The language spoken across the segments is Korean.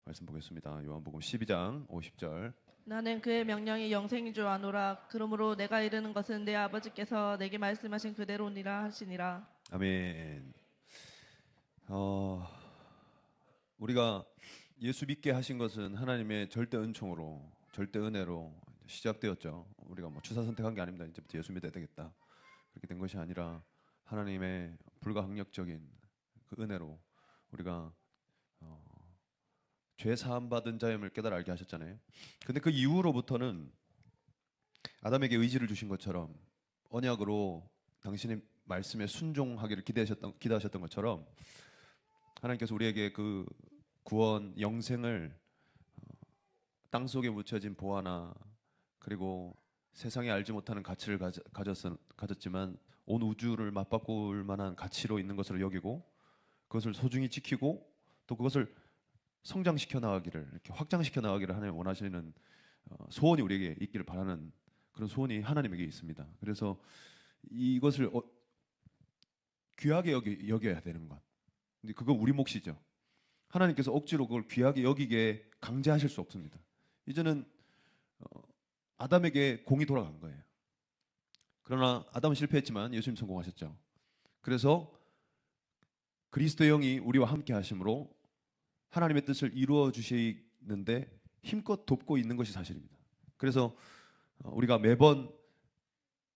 말씀 보겠습니다. 요한복음 12장 50절. 나는 그의 명령이 영생인 줄 아노라. 그러므로 내가 이르는 것은 내 아버지께서 내게 말씀하신 그대로니라 하시니라. 아멘. 우리가 예수 믿게 하신 것은 하나님의 절대 은총으로, 절대 은혜로 시작되었죠. 우리가 뭐 주사 선택한 게 아닙니다. 이제부터 예수 믿어야 되겠다, 그렇게 된 것이 아니라 하나님의 불가항력적인 그 은혜로 우리가 죄 사함 받은 자임을 깨달아 알게 하셨잖아요. 근데 그 이후로부터는 아담에게 의지를 주신 것처럼 언약으로 당신의 말씀에 순종하기를 기대하셨던 것처럼 하나님께서 우리에게 그 구원, 영생을 땅 속에 묻혀진 보화나 그리고 세상에 알지 못하는 가치를 가졌지만 온 우주를 맞바꿀 만한 가치로 있는 것으로 여기고 그것을 소중히 지키고 또 그것을 성장시켜 나가기를, 이렇게 확장시켜 나가기를 하나님 원하시는 소원이 우리에게 있기를 바라는 그런 소원이 하나님에게 있습니다. 그래서 이것을 귀하게 여겨야 되는 것. 근데 그건 우리 몫이죠. 하나님께서 억지로 그걸 귀하게 여기게 강제하실 수 없습니다. 이제는 아담에게 공이 돌아간 거예요. 그러나 아담은 실패했지만 예수님 성공하셨죠. 그래서 그리스도의 영이 우리와 함께 하심으로 하나님의 뜻을 이루어 주시는데 힘껏 돕고 있는 것이 사실입니다. 그래서 우리가 매번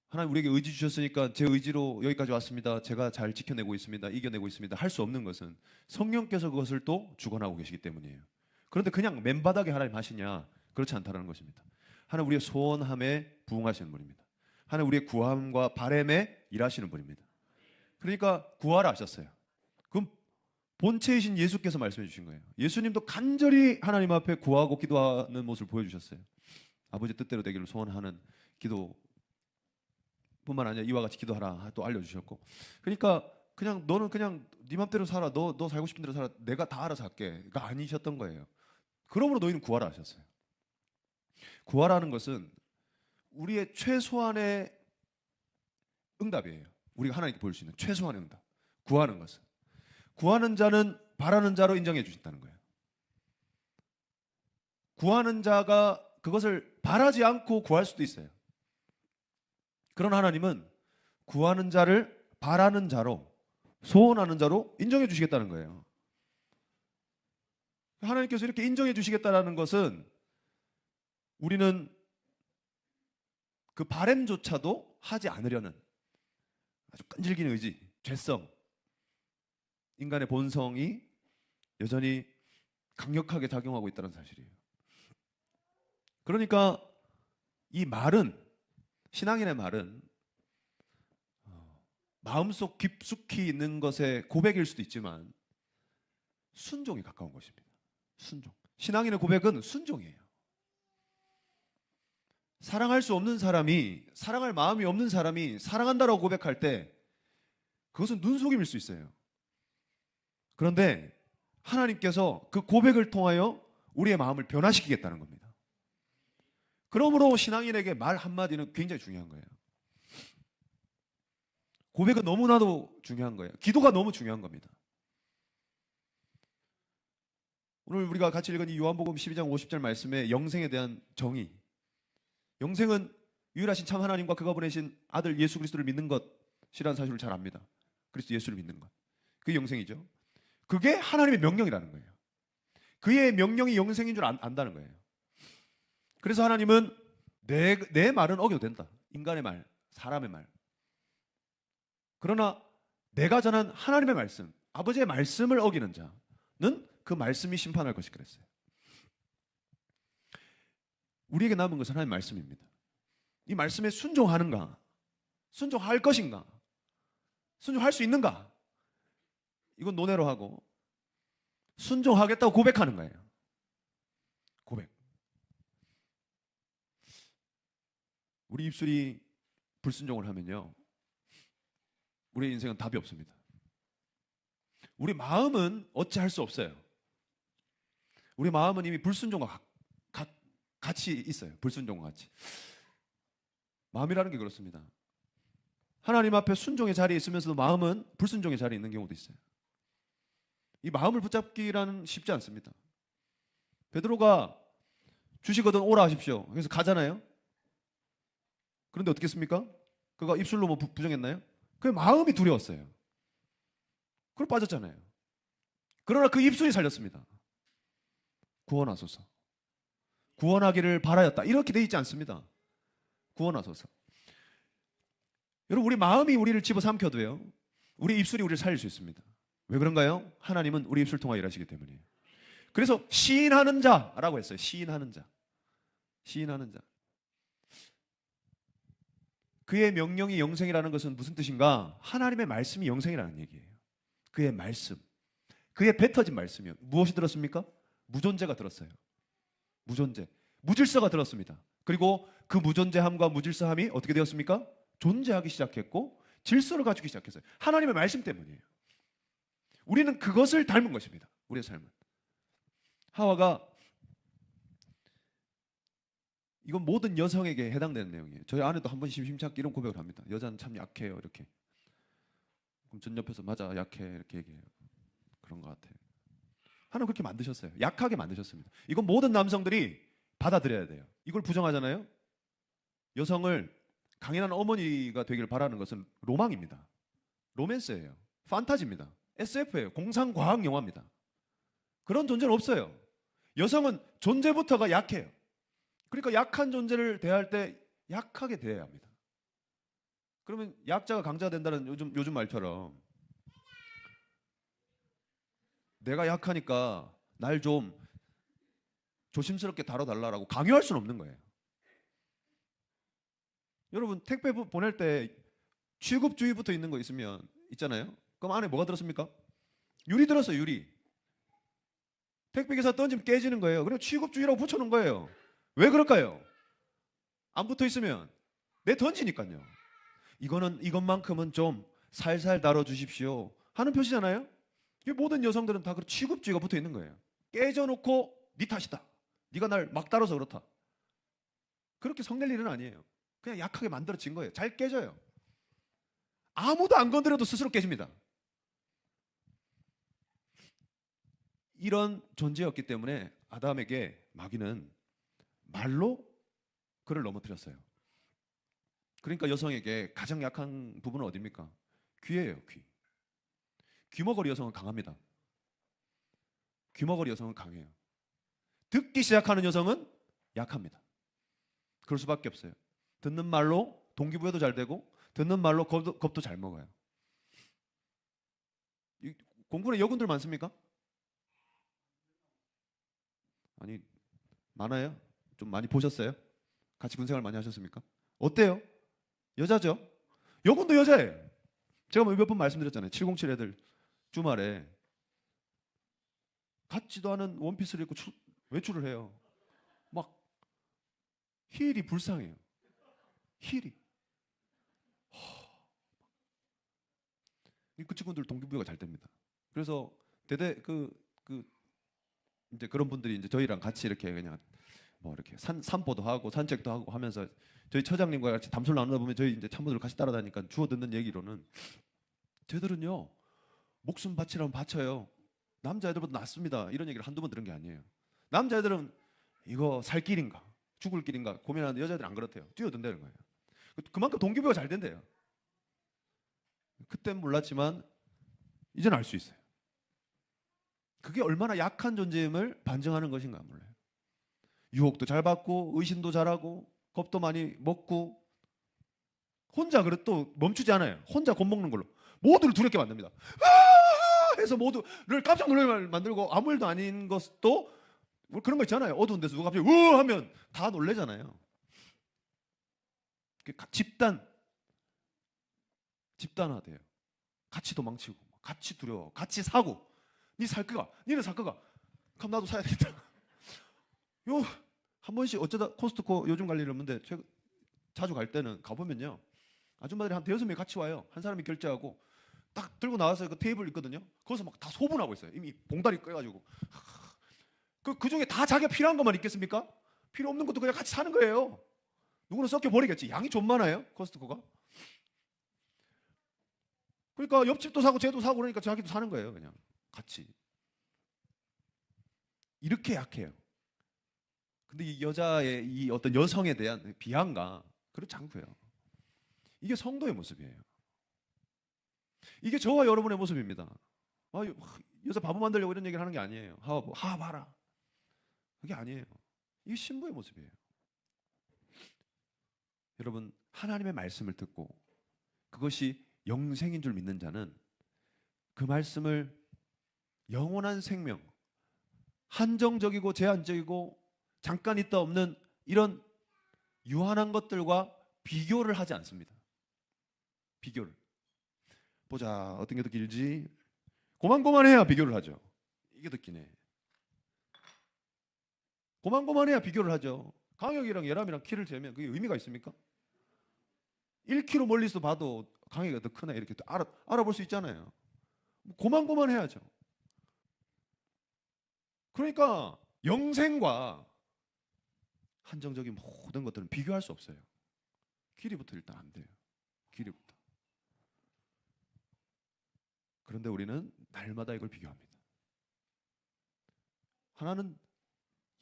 하나님 우리에게 의지 주셨으니까 제 의지로 여기까지 왔습니다, 제가 잘 지켜내고 있습니다, 이겨내고 있습니다 할 수 없는 것은 성령께서 그것을 또 주관하고 계시기 때문이에요. 그런데 그냥 맨바닥에 하나님 하시냐? 그렇지 않다는 것입니다. 하나님 우리의 소원함에 부응하시는 분입니다. 하나님 우리의 구함과 바램에 일하시는 분입니다. 그러니까 구하라 하셨어요. 그럼 본체이신 예수께서 말씀해 주신 거예요. 예수님도 간절히 하나님 앞에 구하고 기도하는 모습을 보여주셨어요. 아버지 뜻대로 되기를 소원하는 기도 뿐만 아니라 이와 같이 기도하라 또 알려주셨고, 그러니까 그냥 너는 그냥 네 맘대로 살아, 너 살고 싶은 대로 살아, 내가 다 알아서 할게가 아니셨던 거예요. 그러므로 너희는 구하라 하셨어요. 구하라는 것은 우리의 최소한의 응답이에요. 우리가 하나님께 보일 수 있는 최소한의 응답. 구하는 것은, 구하는 자는 바라는 자로 인정해 주신다는 거예요. 구하는 자가 그것을 바라지 않고 구할 수도 있어요. 그러나 하나님은 구하는 자를 바라는 자로, 소원하는 자로 인정해 주시겠다는 거예요. 하나님께서 이렇게 인정해 주시겠다는 것은 우리는 그 바램조차도 하지 않으려는 아주 끈질긴 의지, 죄성, 인간의 본성이 여전히 강력하게 작용하고 있다는 사실이에요. 그러니까 이 말은, 신앙인의 말은 마음속 깊숙이 있는 것의 고백일 수도 있지만 순종에 가까운 것입니다. 순종. 신앙인의 고백은 순종이에요. 사랑할 수 없는 사람이, 사랑할 마음이 없는 사람이 사랑한다라고 고백할 때 그것은 눈속임일 수 있어요. 그런데 하나님께서 그 고백을 통하여 우리의 마음을 변화시키겠다는 겁니다. 그러므로 신앙인에게 말 한마디는 굉장히 중요한 거예요. 고백은 너무나도 중요한 거예요. 기도가 너무 중요한 겁니다. 오늘 우리가 같이 읽은 이 요한복음 12장 50절 말씀에 영생에 대한 정의, 영생은 유일하신 참 하나님과 그가 보내신 아들 예수 그리스도를 믿는 것이라는 사실을 잘 압니다. 그리스도 예수를 믿는 것, 그게 영생이죠. 그게 하나님의 명령이라는 거예요. 그의 명령이 영생인 줄 안다는 거예요. 그래서 하나님은 내 말은 어겨도 된다. 인간의 말, 사람의 말. 그러나 내가 전한 하나님의 말씀, 아버지의 말씀을 어기는 자는 그 말씀이 심판할 것이 그랬어요. 우리에게 남은 것은 하나님의 말씀입니다. 이 말씀에 순종하는가? 순종할 것인가? 순종할 수 있는가? 이건 논외로 하고 순종하겠다고 고백하는 거예요. 고백. 우리 입술이 불순종을 하면요, 우리의 인생은 답이 없습니다. 우리 마음은 어찌할 수 없어요. 우리 마음은 이미 불순종과 같이 있어요. 불순종과 같이. 마음이라는 게 그렇습니다. 하나님 앞에 순종의 자리에 있으면서도 마음은 불순종의 자리에 있는 경우도 있어요. 이 마음을 붙잡기라는 쉽지 않습니다. 베드로가 주시거든 오라 하십시오. 그래서 가잖아요. 그런데 어떻게 했습니까? 그가 입술로 뭐 부정했나요? 그 마음이 두려웠어요. 그걸 빠졌잖아요. 그러나 그 입술이 살렸습니다. 구원하소서. 구원하기를 바라였다. 이렇게 돼 있지 않습니다. 구원하소서. 여러분, 우리 마음이 우리를 집어삼켜도요, 우리 입술이 우리를 살릴 수 있습니다. 왜 그런가요? 하나님은 우리 입술 통하여 일하시기 때문이에요. 그래서 시인하는 자라고 했어요. 시인하는 자. 시인하는 자. 그의 명령이 영생이라는 것은 무슨 뜻인가? 하나님의 말씀이 영생이라는 얘기예요. 그의 말씀. 그의 뱉어진 말씀이요. 무엇이 들었습니까? 무존재가 들었어요. 무존재. 무질서가 들었습니다. 그리고 그 무존재함과 무질서함이 어떻게 되었습니까? 존재하기 시작했고 질서를 가지기 시작했어요. 하나님의 말씀 때문이에요. 우리는 그것을 닮은 것입니다. 우리의 삶은. 하와가, 이건 모든 여성에게 해당되는 내용이에요. 저희 아내도 한 번 심심찮게 이런 고백을 합니다. 여자는 참 약해요. 이렇게. 그럼 전 옆에서 맞아 약해 이렇게 얘기해요. 그런 것 같아요. 하나님 그렇게 만드셨어요. 약하게 만드셨습니다. 이건 모든 남성들이 받아들여야 돼요. 이걸 부정하잖아요. 여성을 강인한 어머니가 되기를 바라는 것은 로망입니다. 로맨스예요. 판타지입니다. SF예요. 공상과학 영화입니다. 그런 존재는 없어요. 여성은 존재부터가 약해요. 그러니까 약한 존재를 대할 때 약하게 대해야 합니다. 그러면 약자가 강자가 된다는 요즘 말처럼 내가 약하니까 날 좀 조심스럽게 다뤄달라고 강요할 수는 없는 거예요. 여러분, 택배 보낼 때 취급주의 붙어 있는 거 있잖아요. 그럼 안에 뭐가 들었습니까? 유리 들었어요. 유리. 택배기사 던지면 깨지는 거예요. 그리고 취급주의라고 붙여놓은 거예요. 왜 그럴까요? 안 붙어 있으면 내 던지니까요. 이것만큼은 좀 살살 다뤄주십시오 하는 표시잖아요. 모든 여성들은 다 그런 취급주의가 붙어 있는 거예요. 깨져놓고 네 탓이다. 네가 날 막 다뤄서 그렇다. 그렇게 성낼 일은 아니에요. 그냥 약하게 만들어진 거예요. 잘 깨져요. 아무도 안 건드려도 스스로 깨집니다. 이런 존재였기 때문에 아담에게 마귀는 말로 그를 넘어뜨렸어요. 그러니까 여성에게 가장 약한 부분은 어디입니까? 귀예요. 귀. 귀머거리 여성은 강합니다. 귀머거리 여성은 강해요. 듣기 시작하는 여성은 약합니다. 그럴 수밖에 없어요. 듣는 말로 동기부여도 잘 되고 듣는 말로 겁도 잘 먹어요. 공군에 여군들 많습니까? 아니, 많아요? 좀 많이 보셨어요? 같이 군생활 많이 하셨습니까? 어때요? 여자죠? 여군도 여자예요. 제가 몇 번 말씀드렸잖아요. 707 애들 주말에 같지도 않은 원피스를 입고 외출을 해요. 막 힐이 불쌍해요. 힐이. 그 친구들 동기부여가 잘 됩니다. 그래서 대대 이제 그런 분들이 이제 저희랑 같이 이렇게 그냥 뭐 이렇게 산보도 하고 산책도 하고 하면서 저희 처장님과 같이 담소를 나누다 보면 저희 이제 참모들 같이 따라다니까 주워 듣는 얘기로는 쟤들은요 목숨 바치라면 바쳐요. 남자애들보다 낫습니다. 이런 얘기를 한두 번 들은 게 아니에요. 남자애들은 이거 살 길인가 죽을 길인가 고민하는데 여자애들은 안 그렇대요. 뛰어든다는 거예요. 그만큼 동기부여가 잘 된대요. 그땐 몰랐지만 이제는 알 수 있어요. 그게 얼마나 약한 존재임을 반증하는 것인가 몰라요. 유혹도 잘 받고 의심도 잘하고 겁도 많이 먹고 혼자 그래 또 멈추지 않아요. 혼자 겁먹는 걸로 모두를 두렵게 만듭니다. 아! 해서 모두를 깜짝 놀라게 만들고 아무 일도 아닌 것도 뭐 그런 거 있잖아요. 어두운 데서 누가 갑자기 으 하면 다 놀래잖아요. 집단화돼요. 같이 도망치고 같이 두려워 같이 사고 니는 살 거가 그럼 나도 사야 되겠다. 요 한 번씩 어쩌다 코스트코 요즘 갈 일이 없는데 제가 자주 갈 때는 가보면요 아줌마들이 한 대여섯 명이 같이 와요. 한 사람이 결제하고 딱 들고 나와서 그 테이블 있거든요. 거기서 막 다 소분하고 있어요. 이미 봉다리 꺼가지고 그 중에 다 자기가 필요한 것만 있겠습니까? 필요 없는 것도 그냥 같이 사는 거예요. 누구는 섞여 버리겠지. 양이 좀 많아요 코스트코가. 그러니까 옆집도 사고 쟤도 사고 그러니까 자기도 사는 거예요. 그냥 같이. 이렇게 약해요. 근데 이 여자의 이 어떤 여성에 대한 비하가 그렇지 않고요. 이게 성도의 모습이에요. 이게 저와 여러분의 모습입니다. 여자 바보 만들려고 이런 얘기를 하는 게 아니에요. 봐라. 그게 아니에요. 이게 신부의 모습이에요. 여러분, 하나님의 말씀을 듣고 그것이 영생인 줄 믿는 자는 그 말씀을 영원한 생명, 한정적이고 제한적이고 잠깐 있다 없는 이런 유한한 것들과 비교를 하지 않습니다. 비교를. 보자, 어떤 게 더 길지? 고만고만해야 비교를 하죠. 이게 더 기네. 고만고만해야 비교를 하죠. 강혁이랑 예람이랑 키를 재면 그게 의미가 있습니까? 1km 멀리서 봐도 강혁이가 더 크나 이렇게 알아볼 수 있잖아요. 고만고만해야죠. 그러니까 영생과 한정적인 모든 것들은 비교할 수 없어요. 길이부터 일단 안 돼요. 길이부터. 그런데 우리는 날마다 이걸 비교합니다. 하나는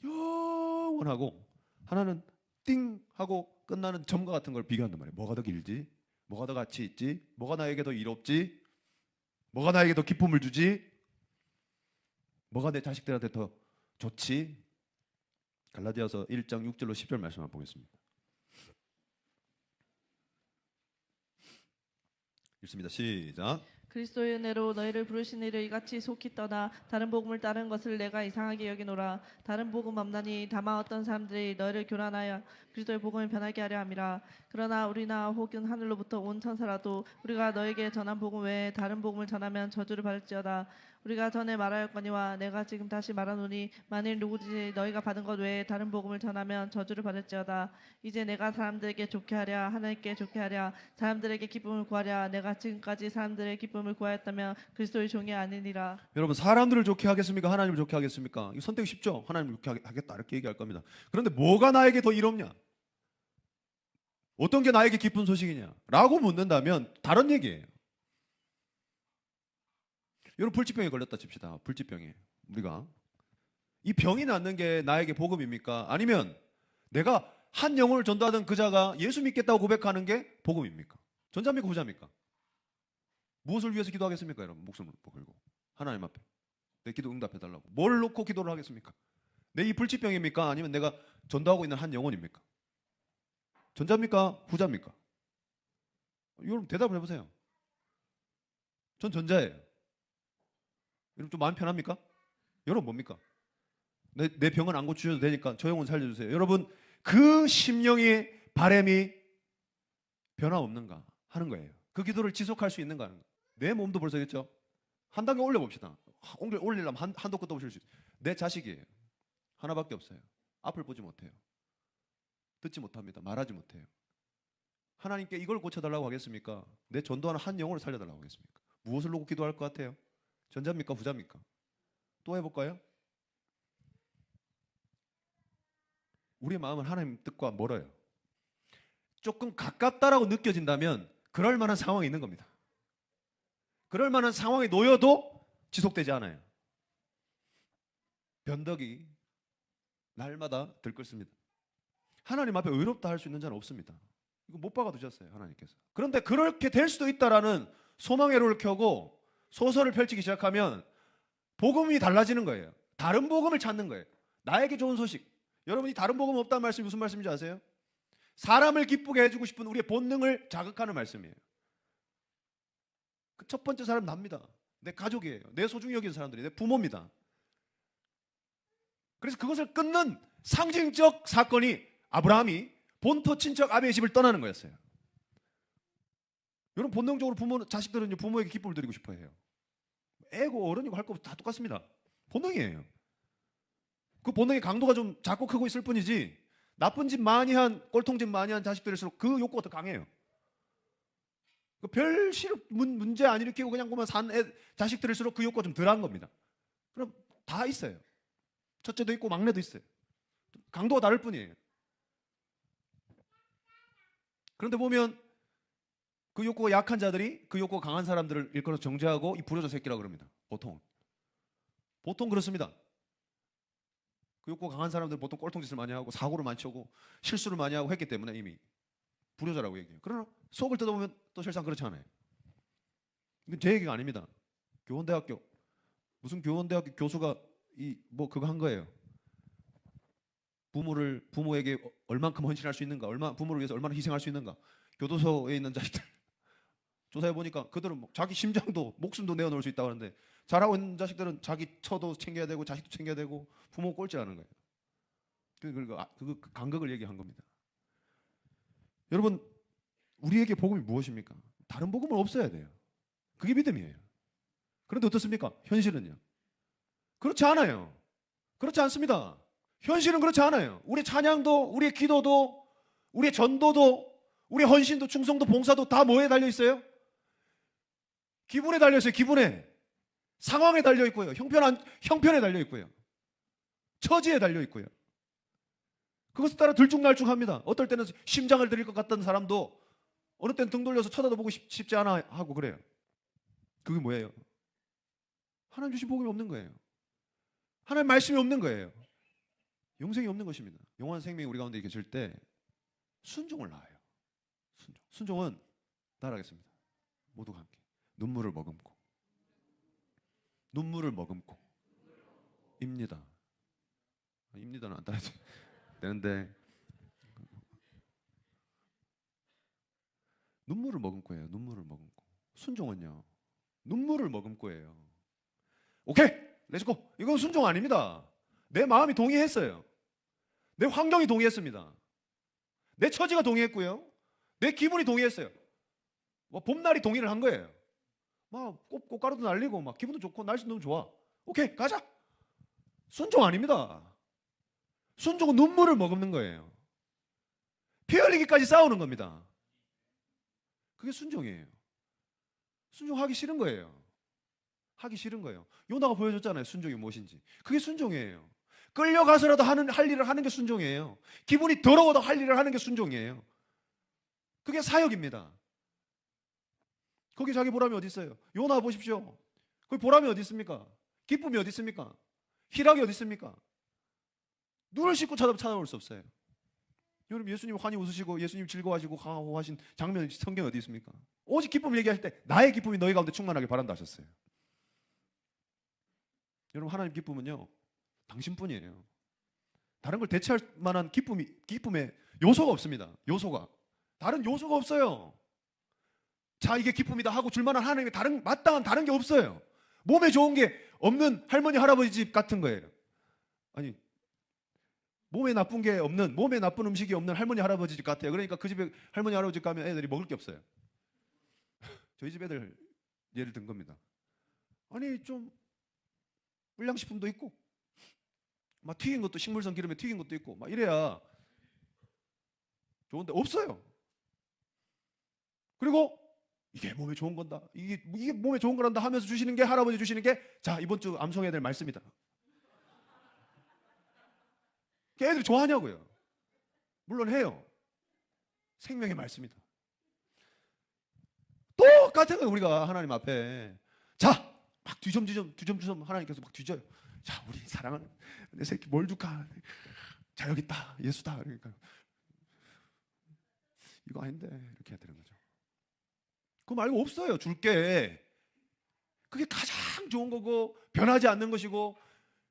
영원하고 하나는 띵 하고 끝나는 점과 같은 걸 비교한단 말이에요. 뭐가 더 길지? 뭐가 더 가치 있지? 뭐가 나에게 더 이롭지? 뭐가 나에게 더 기쁨을 주지? 뭐가 내 자식들한테 더 좋지? 갈라디아서 1장 6절로 10절 말씀을 보겠습니다. 읽습니다. 시작. 그리스도의 은혜로 너희를 부르신 이를 이같이 속히 떠나 다른 복음을 따른 것을 내가 이상하게 여기노라. 다른 복음 없나니 다만 어떤 사람들이 너희를 교란하여 그리스도의 복음을 변하게 하려 함이라. 그러나 우리나 혹은 하늘로부터 온 천사라도 우리가 너에게 전한 복음 외에 다른 복음을 전하면 저주를 받을지어다. 우리가 전에 말하였거니와 내가 지금 다시 말하노니 만일 누구든지 너희가 받은 것 외에 다른 복음을 전하면 저주를 받을지어다. 이제 내가 사람들에게 좋게 하랴 하나님께 좋게 하랴 사람들에게 기쁨을 구하랴. 내가 지금까지 사람들의 기쁨을 구하였다면 그리스도의 종이 아니니라. 여러분, 사람들을 좋게 하겠습니까? 하나님을 좋게 하겠습니까? 이 선택이 쉽죠. 하나님을 좋게 하겠다 이렇게 얘기할 겁니다. 그런데 뭐가 나에게 더 이롭냐? 어떤 게 나에게 기쁜 소식이냐? 라고 묻는다면 다른 얘기예요. 여러분, 불치병에 걸렸다 칩시다. 불치병에. 우리가 이 병이 낫는 게 나에게 복음입니까? 아니면 내가 한 영혼을 전도하던 그 자가 예수 믿겠다고 고백하는 게 복음입니까? 전자입니까? 후자입니까? 무엇을 위해서 기도하겠습니까? 여러분, 목숨을 걸고 하나님 앞에 내 기도 응답해달라고 뭘 놓고 기도를 하겠습니까? 내 이 불치병입니까? 아니면 내가 전도하고 있는 한 영혼입니까? 전자입니까? 후자입니까? 여러분, 대답을 해보세요. 전 전자예요. 여러분, 좀 마음 편합니까? 여러분, 뭡니까? 내 병은 안 고치셔도 되니까 저 영혼 살려주세요. 여러분, 그 심령의 바람이 변화없는가 하는 거예요. 그 기도를 지속할 수 있는가 하는 거예요. 내 몸도 벌써 했죠. 한 단계 올려봅시다. 올리려면 한도 끝도 없을 수 있어요. 내 자식이에요. 하나밖에 없어요. 앞을 보지 못해요. 듣지 못합니다. 말하지 못해요. 하나님께 이걸 고쳐달라고 하겠습니까? 내 전도하는 한 영혼을 살려달라고 하겠습니까? 무엇을 놓고 기도할 것 같아요? 전자입니까? 후자입니까? 또 해볼까요? 우리의 마음은 하나님 뜻과 멀어요. 조금 가깝다라고 느껴진다면 그럴 만한 상황이 있는 겁니다. 그럴 만한 상황에 놓여도 지속되지 않아요. 변덕이 날마다 들끓습니다. 하나님 앞에 의롭다 할 수 있는 자는 없습니다. 이거 못 박아 두셨어요, 하나님께서. 그런데 그렇게 될 수도 있다라는 소망의 로를 켜고 소설을 펼치기 시작하면 복음이 달라지는 거예요. 다른 복음을 찾는 거예요. 나에게 좋은 소식. 여러분이 다른 복음 없다는 말씀이 무슨 말씀인지 아세요? 사람을 기쁘게 해주고 싶은 우리의 본능을 자극하는 말씀이에요. 그 첫 번째 사람 납니다. 내 가족이에요. 내 소중히 여기는 사람들이 내 부모입니다. 그래서 그것을 끊는 상징적 사건이 아브라함이 본토 친척 아비의 집을 떠나는 거였어요. 여러분, 본능적으로 자식들은 부모에게 기쁨을 드리고 싶어 해요. 애고 어른이고 할 거 다 똑같습니다. 본능이에요. 그 본능의 강도가 좀 작고 크고 있을 뿐이지 나쁜 짓 많이 한 꼴통짓 많이 한 자식들일수록 그 욕구가 더 강해요. 별 문제 안 일으키고 그냥 보면 산 자식들일수록 그 욕구가 좀 덜한 겁니다. 그럼 다 있어요. 첫째도 있고 막내도 있어요. 강도가 다를 뿐이에요. 그런데 보면 그 욕구가 약한 자들이 그 욕구가 강한 사람들을 일컬어서 정죄하고 이 불효자 새끼라고 그럽니다. 보통 그렇습니다. 그 욕구 강한 사람들은 보통 꼴통짓을 많이 하고 사고를 많이 치고 실수를 많이 하고 했기 때문에 이미 불효자라고 얘기해요. 그러나 속을 뜯어보면 또 실상 그렇지 않아요. 이건 제 얘기가 아닙니다. 교원대학교 무슨 교원대학교 교수가 뭐 그거 한 거예요. 부모에게 얼만큼 헌신할 수 있는가, 부모를 위해서 얼마나 희생할 수 있는가. 교도소에 있는 자식들 조사해 보니까 그들은 뭐 자기 심장도 목숨도 내어놓을 수 있다고 하는데 잘하고 있는 자식들은 자기 처도 챙겨야 되고 자식도 챙겨야 되고 부모 꼴찌하는 거예요. 그 간극을 얘기한 겁니다. 여러분, 우리에게 복음이 무엇입니까? 다른 복음은 없어야 돼요. 그게 믿음이에요. 그런데 어떻습니까? 현실은요? 그렇지 않아요. 그렇지 않습니다. 현실은 그렇지 않아요. 우리 찬양도, 우리의 기도도, 우리의 전도도, 우리의 헌신도, 충성도, 봉사도 다 뭐에 달려 있어요? 기분에 달려 있어요. 기분에. 상황에 달려 있고요. 형편에 달려 있고요. 처지에 달려 있고요. 그것에 따라 들쭉날쭉합니다. 어떨 때는 심장을 들일 것 같던 사람도 어느 때는 등 돌려서 쳐다도 보고 싶지 않아 하고 그래요. 그게 뭐예요? 하나님 주신 복음이 없는 거예요. 하나님 말씀이 없는 거예요. 영생이 없는 것입니다. 영원한 생명이 우리 가운데 계실 때 순종을 낳아요. 순종은 따라하겠습니다. 모두가 함께 눈물을 머금고 입니다. 입니다는 안 따라야 되는데 눈물을 머금고예요. 눈물을 머금고. 순종은요. 눈물을 머금고예요. 오케이, 렛츠고. 이건 순종 아닙니다. 내 마음이 동의했어요. 내 환경이 동의했습니다. 내 처지가 동의했고요. 내 기분이 동의했어요. 뭐 봄날이 동의를 한 거예요. 막 꽃가루도 날리고 막 기분도 좋고 날씨 너무 좋아. 오케이, 가자. 순종 아닙니다. 순종은 눈물을 머금는 거예요. 피 흘리기까지 싸우는 겁니다. 그게 순종이에요. 순종하기 싫은 거예요. 하기 싫은 거예요. 요나가 보여줬잖아요. 순종이 무엇인지. 그게 순종이에요. 끌려가서라도 할 일을 하는 게 순종이에요. 기분이 더러워도 할 일을 하는 게 순종이에요. 그게 사역입니다. 거기 자기 보람이 어디 있어요? 요나 보십시오. 거기 보람이 어디 있습니까? 기쁨이 어디 있습니까? 희락이 어디 있습니까? 눈을 씻고 찾아볼 수 없어요. 여러분, 예수님 환히 웃으시고 예수님 즐거워하시고 강하고 장면 성경에 어디 있습니까? 오직 기쁨을 얘기할 때 나의 기쁨이 너희 가운데 충만하게 바란다 하셨어요. 여러분, 하나님 기쁨은요 당신뿐이에요. 다른 걸 대체할 만한 기쁨의 요소가 없습니다. 다른 요소가 없어요. 자, 이게 기쁨이다 하고 줄 만한 하나님의 마땅한 다른 게 없어요. 몸에 좋은 게 없는 할머니 할아버지 집 같은 거예요. 아니, 몸에 나쁜 음식이 없는 할머니 할아버지 집 같아요. 그러니까 그 집에 할머니 할아버지 집 가면 애들이 먹을 게 없어요. 저희 집 애들 예를 든 겁니다. 아니, 좀 불량식품도 있고 막 튀긴 것도, 식물성 기름에 튀긴 것도 있고 막 이래야 좋은데 없어요. 그리고 이게 몸에 좋은 건다, 이게 몸에 좋은 거란다 하면서 주시는 게, 할아버지 주시는 게, 자, 이번 주 암송해야 될 말씀이다. 애들이 좋아하냐고요. 물론 해요. 생명의 말씀이다. 똑같은 거예요. 우리가 하나님 앞에 자, 막 뒤점뒤점 하나님께서 막 뒤져요. 자, 우리 사랑하는 내 새끼 뭘 줄까? 자, 여기 있다. 예수다. 그러니까 이거 아닌데 이렇게 해야 되는 거죠. 그거 말고 없어요. 줄게. 그게 가장 좋은 거고 변하지 않는 것이고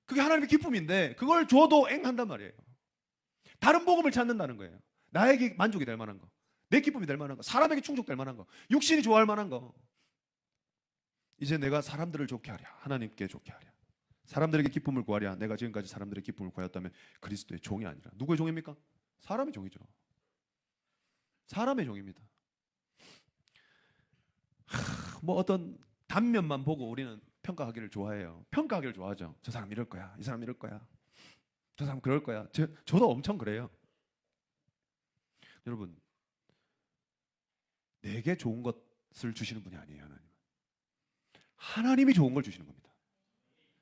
그게 하나님의 기쁨인데 그걸 줘도 한단 말이에요. 다른 복음을 찾는다는 거예요. 나에게 만족이 될 만한 거, 내 기쁨이 될 만한 거, 사람에게 충족될 만한 거, 육신이 좋아할 만한 거. 이제 내가 사람들을 좋게 하랴, 하나님께 좋게 하랴, 사람들에게 기쁨을 구하랴. 내가 지금까지 사람들의 기쁨을 구하였다면 그리스도의 종이 아니라 누구의 종입니까? 사람의 종이죠. 사람의 종입니다. 뭐 어떤 단면만 보고 우리는 평가하기를 좋아해요. 평가하기를 좋아하죠. 저 사람 이럴 거야, 이 사람 이럴 거야, 저 사람 그럴 거야. 저도 엄청 그래요. 여러분, 내게 좋은 것을 주시는 분이 아니에요. 하나님이 좋은 걸 주시는 겁니다.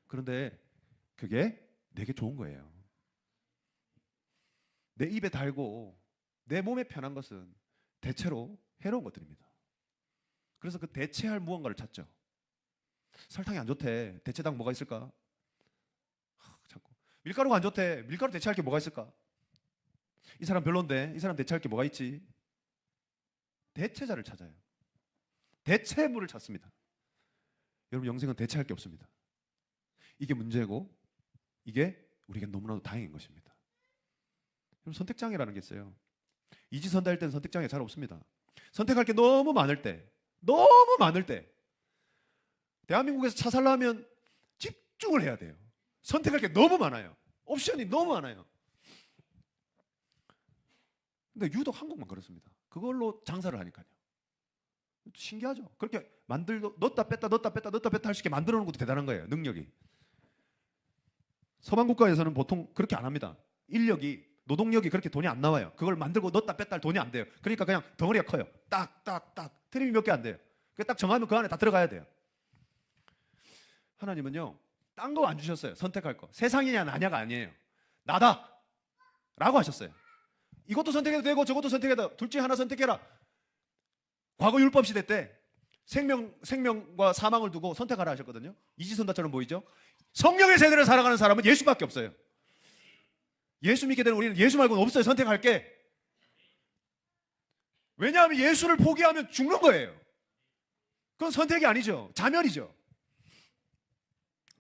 그런데 그게 내게 좋은 거예요. 내 입에 달고 내 몸에 편한 것은 대체로 해로운 것들입니다. 그래서 그 대체할 무언가를 찾죠. 설탕이 안 좋대. 대체당 뭐가 있을까? 자꾸 밀가루가 안 좋대. 밀가루 대체할 게 뭐가 있을까? 이 사람 별론데 이 사람 대체할 게 뭐가 있지? 대체자를 찾아요. 대체물을 찾습니다. 여러분, 영생은 대체할 게 없습니다. 이게 문제고 이게 우리에게 너무나도 다행인 것입니다. 여러분, 선택장애라는 게 있어요. 이지선다할 때는 선택장애 잘 없습니다. 선택할 게 너무 많을 때, 대한민국에서 차 살려면 집중을 해야 돼요. 선택할 게 너무 많아요. 옵션이 너무 많아요. 근데 유독 한국만 그렇습니다. 그걸로 장사를 하니까요. 신기하죠? 그렇게 넣었다 뺐다 할 수 있게 만들어 놓은 것도 대단한 거예요. 능력이. 서방 국가에서는 보통 그렇게 안 합니다. 노동력이 그렇게 돈이 안 나와요. 그걸 만들고 넣었다 뺐다 할 돈이 안 돼요. 그러니까 그냥 덩어리가 커요. 딱 트림이 몇 개 안 돼요. 딱 정하면 그 안에 다 들어가야 돼요. 하나님은요, 딴 거 안 주셨어요. 선택할 거. 세상이냐 나냐가 아니에요. 나다 라고 하셨어요. 이것도 선택해도 되고 저것도 선택해도 둘 중에 하나 선택해라. 과거 율법 시대 때 생명과 사망을 두고 선택하라 하셨거든요. 이지선다처럼 보이죠? 성령의 세대를 살아가는 사람은 예수밖에 없어요. 예수 믿게 되는 우리는 예수 말고는 없어요. 선택할 게. 왜냐하면 예수를 포기하면 죽는 거예요. 그건 선택이 아니죠. 자멸이죠.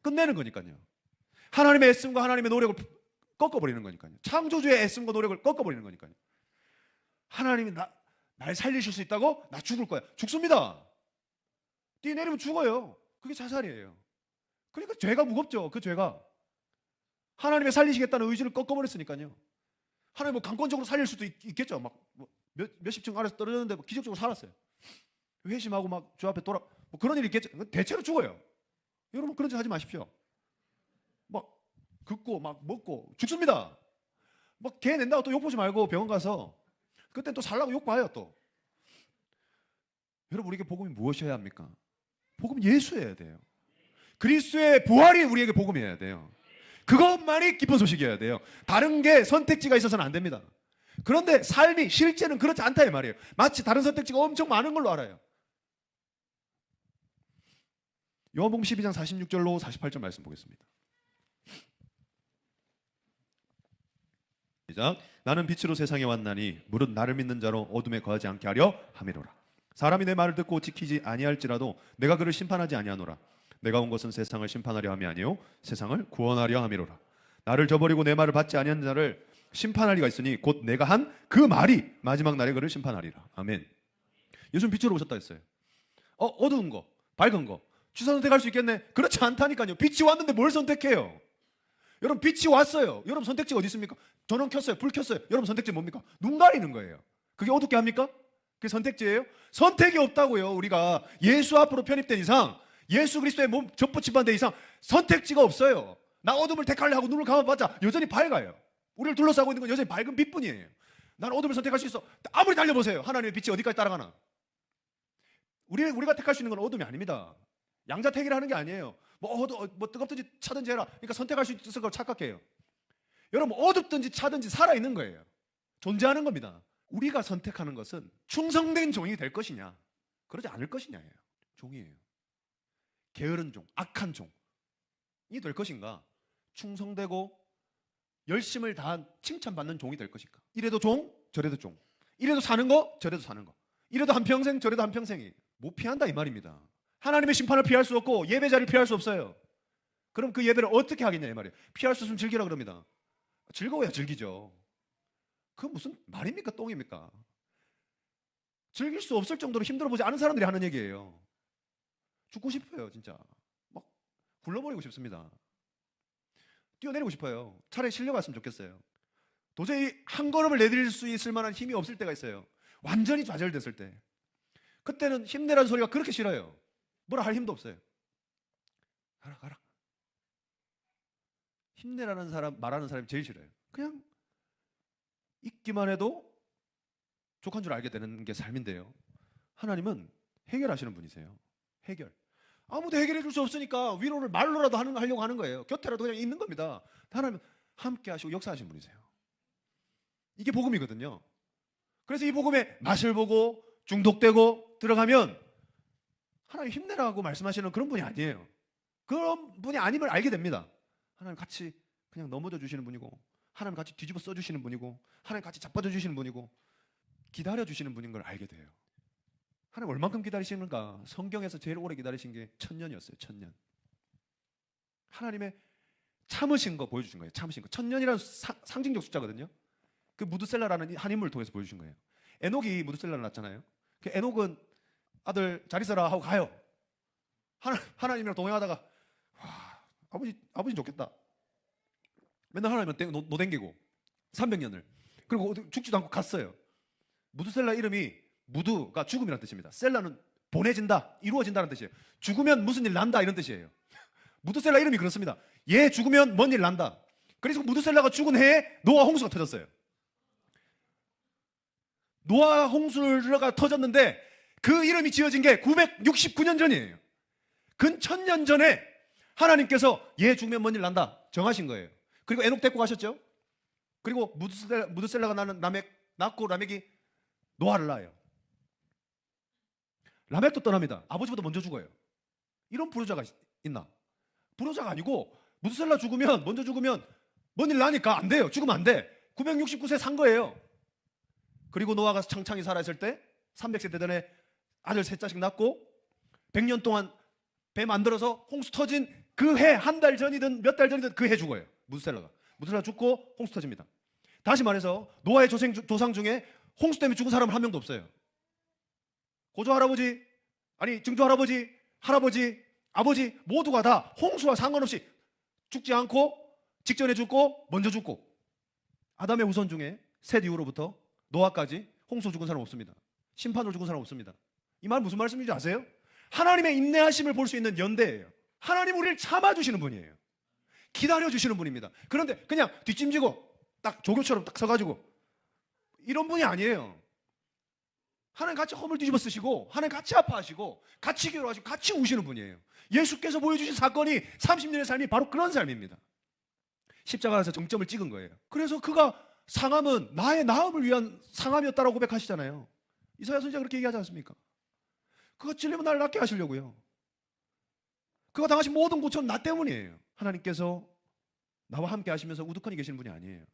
끝내는 거니까요. 하나님의 애씀과 하나님의 노력을 꺾어버리는 거니까요. 창조주의 애씀과 노력을 꺾어버리는 거니까요. 하나님이 날 살리실 수 있다고? 나 죽을 거야. 죽습니다. 뛰내리면 죽어요. 그게 자살이에요. 그러니까 죄가 무겁죠. 그 죄가. 하나님의 살리시겠다는 의지를 꺾어버렸으니까요. 하나님 뭐 강권적으로 살릴 수도 있겠죠. 막 몇십 층 아래서 떨어졌는데 뭐 기적적으로 살았어요. 회심하고 막 저 앞에 뭐 그런 일이 있겠죠. 대체로 죽어요. 여러분, 그런 짓 하지 마십시오. 막 긋고 막 먹고 죽습니다. 막 개 낸다고 또 욕보지 말고 병원 가서 그때 또 살라고 욕봐요 또. 여러분, 우리에게 복음이 무엇이어야 합니까? 복음은 예수여야 돼요. 그리스도의 부활이 우리에게 복음이어야 돼요. 그것만이 기쁜 소식이어야 돼요. 다른 게 선택지가 있어서는 안 됩니다. 그런데 삶이 실제는 그렇지 않다 이 말이에요. 마치 다른 선택지가 엄청 많은 걸로 알아요. 요한복음 12장 46절로 48절 말씀 보겠습니다. 시작. 나는 빛으로 세상에 왔나니 무릇 나를 믿는 자로 어둠에 거하지 않게 하려 함이로라. 사람이 내 말을 듣고 지키지 아니할지라도 내가 그를 심판하지 아니하노라. 내가 온 것은 세상을 심판하려 함이 아니요 세상을 구원하려 함이로라. 나를 저버리고 내 말을 받지 아니한 자를 심판할 리가 있으니 곧 내가 한 그 말이 마지막 날에 그를 심판하리라. 아멘. 예수는 빛으로 오셨다 했어요. 어두운 거, 밝은 거 주사 선택할 수 있겠네? 그렇지 않다니까요. 빛이 왔는데 뭘 선택해요? 여러분, 빛이 왔어요. 여러분, 선택지가 어디 있습니까? 전원 켰어요. 불 켰어요. 여러분, 선택지 뭡니까? 눈 가리는 거예요. 그게 어둡게 합니까? 그게 선택지예요? 선택이 없다고요. 우리가 예수 앞으로 편입된 이상, 예수 그리스도의 몸 접붙임받은 이상 선택지가 없어요. 나 어둠을 택할래 하고 눈을 감아봤자 여전히 밝아요. 우리를 둘러싸고 있는 건 여전히 밝은 빛뿐이에요. 난 어둠을 선택할 수 있어. 아무리 달려보세요. 하나님의 빛이 어디까지 따라가나. 우리가 택할 수 있는 건 어둠이 아닙니다. 양자택일을 하는 게 아니에요. 뭐 뜨겁든지 차든지 해라. 그러니까 선택할 수 있을 걸 착각해요. 여러분, 어둡든지 차든지 살아있는 거예요. 존재하는 겁니다. 우리가 선택하는 것은 충성된 종이 될 것이냐, 그러지 않을 것이냐예요. 종이에요. 게으른 종, 악한 종이 될 것인가, 충성되고 열심을 다한 칭찬받는 종이 될 것인가. 이래도 종, 저래도 종. 이래도 사는 거, 저래도 사는 거. 이래도 한평생, 저래도 한평생이. 못 피한다 이 말입니다. 하나님의 심판을 피할 수 없고 예배 자리를 피할 수 없어요. 그럼 그 예배를 어떻게 하겠냐 이 말이에요. 피할 수 없으면 즐기라 그럽니다. 즐거워야 즐기죠. 그건 무슨 말입니까? 똥입니까? 즐길 수 없을 정도로 힘들어보지 않은 사람들이 하는 얘기예요. 죽고 싶어요. 진짜 막 굴러버리고 싶습니다. 뛰어내리고 싶어요. 차라리 실려갔으면 좋겠어요. 도저히 한 걸음을 내디딜 수 있을 만한 힘이 없을 때가 있어요. 완전히 좌절됐을 때. 그때는 힘내라는 소리가 그렇게 싫어요. 뭐라 할 힘도 없어요. 가라. 힘내라는 사람, 말하는 사람이 제일 싫어요. 그냥 있기만 해도 족한 줄 알게 되는 게 삶인데요. 하나님은 해결하시는 분이세요. 해결. 아무도 해결해 줄 수 없으니까 위로를 말로라도 하려고 하는 거예요. 곁에라도 그냥 있는 겁니다. 하나님은 함께 하시고 역사하시는 분이세요. 이게 복음이거든요. 그래서 이 복음의 맛을 보고 중독되고 들어가면 하나님 힘내라고 말씀하시는 그런 분이 아니에요. 그런 분이 아님을 알게 됩니다. 하나님 같이 그냥 넘어져 주시는 분이고, 하나님 같이 뒤집어 써주시는 분이고, 하나님 같이 자빠져 주시는 분이고, 기다려 주시는 분인 걸 알게 돼요. 하나님 얼만큼 기다리시는가? 성경에서 제일 오래 기다리신 게 1000년이었어요. 1000년. 하나님의 참으신 거 보여주신 거예요. 참으신 거. 1000년이라는 상징적 숫자거든요. 그 무드셀라라는 한 인물을 통해서 보여주신 거예요. 에녹이 무드셀라를 낳았잖아요. 그 에녹은 아들 잘 있어라 하고 가요. 하나님이랑 동행하다가 와, 아버지 좋겠다. 맨날 하나님한테 노댕기고 300년을. 그리고 죽지도 않고 갔어요. 무드셀라 이름이 무드가 죽음이라는 뜻입니다. 셀라는 보내진다, 이루어진다는 뜻이에요. 죽으면 무슨 일 난다 이런 뜻이에요. 무드셀라 이름이 그렇습니다. 얘 죽으면 뭔 일 난다. 그래서 무드셀라가 죽은 해에 노아 홍수가 터졌어요. 노아 홍수가 터졌는데 그 이름이 지어진 게 969년 전이에요. 근 1000년 전에 하나님께서 얘 죽으면 뭔 일 난다 정하신 거예요. 그리고 에녹 데리고 가셨죠. 그리고 무드셀라가 낳고 라멕이 노아를 낳아요. 라멕도 떠납니다. 아버지보다 먼저 죽어요. 이런 불효자가 있나? 불효자가 아니고 무드셀라 죽으면 먼저 죽으면 뭔 일 나니까 안 돼요. 죽으면 안 돼. 969세 산 거예요. 그리고 노아가 창창히 살아있을 때 300세 되던 아들 셋 자식 낳고 100년 동안 배 만들어서 홍수 터진 그 해 한 달 전이든 몇 달 전이든 그 해 죽어요. 무드셀라 죽고 홍수 터집니다. 다시 말해서 노아의 조상 중에 홍수 때문에 죽은 사람은 한 명도 없어요. 고조 할아버지, 아니 증조 할아버지, 할아버지, 아버지 모두가 다 홍수와 상관없이 죽지 않고 직전에 죽고 먼저 죽고, 아담의 후손 중에 셋 이후로부터 노아까지 홍수 죽은 사람 없습니다. 심판으로 죽은 사람 없습니다. 이 말 무슨 말씀인지 아세요? 하나님의 인내하심을 볼 수 있는 연대예요. 하나님 우리를 참아주시는 분이에요. 기다려주시는 분입니다. 그런데 그냥 뒷짐지고 딱 조교처럼 딱 서가지고 이런 분이 아니에요. 하나님 같이 허물 뒤집어 쓰시고, 하나님 같이 아파하시고, 같이 괴로워하시고, 같이 우시는 분이에요. 예수께서 보여주신 사건이 30년의 삶이 바로 그런 삶입니다. 십자가에서 정점을 찍은 거예요. 그래서 그가 상함은 나의 나음을 위한 상함이었다라고 고백하시잖아요. 이사야 선지자 그렇게 얘기하지 않습니까? 그가 찔리면 나를 낫게 하시려고요. 그가 당하신 모든 고초는 나 때문이에요. 하나님께서 나와 함께 하시면서 우두커니 계시는 분이 아니에요.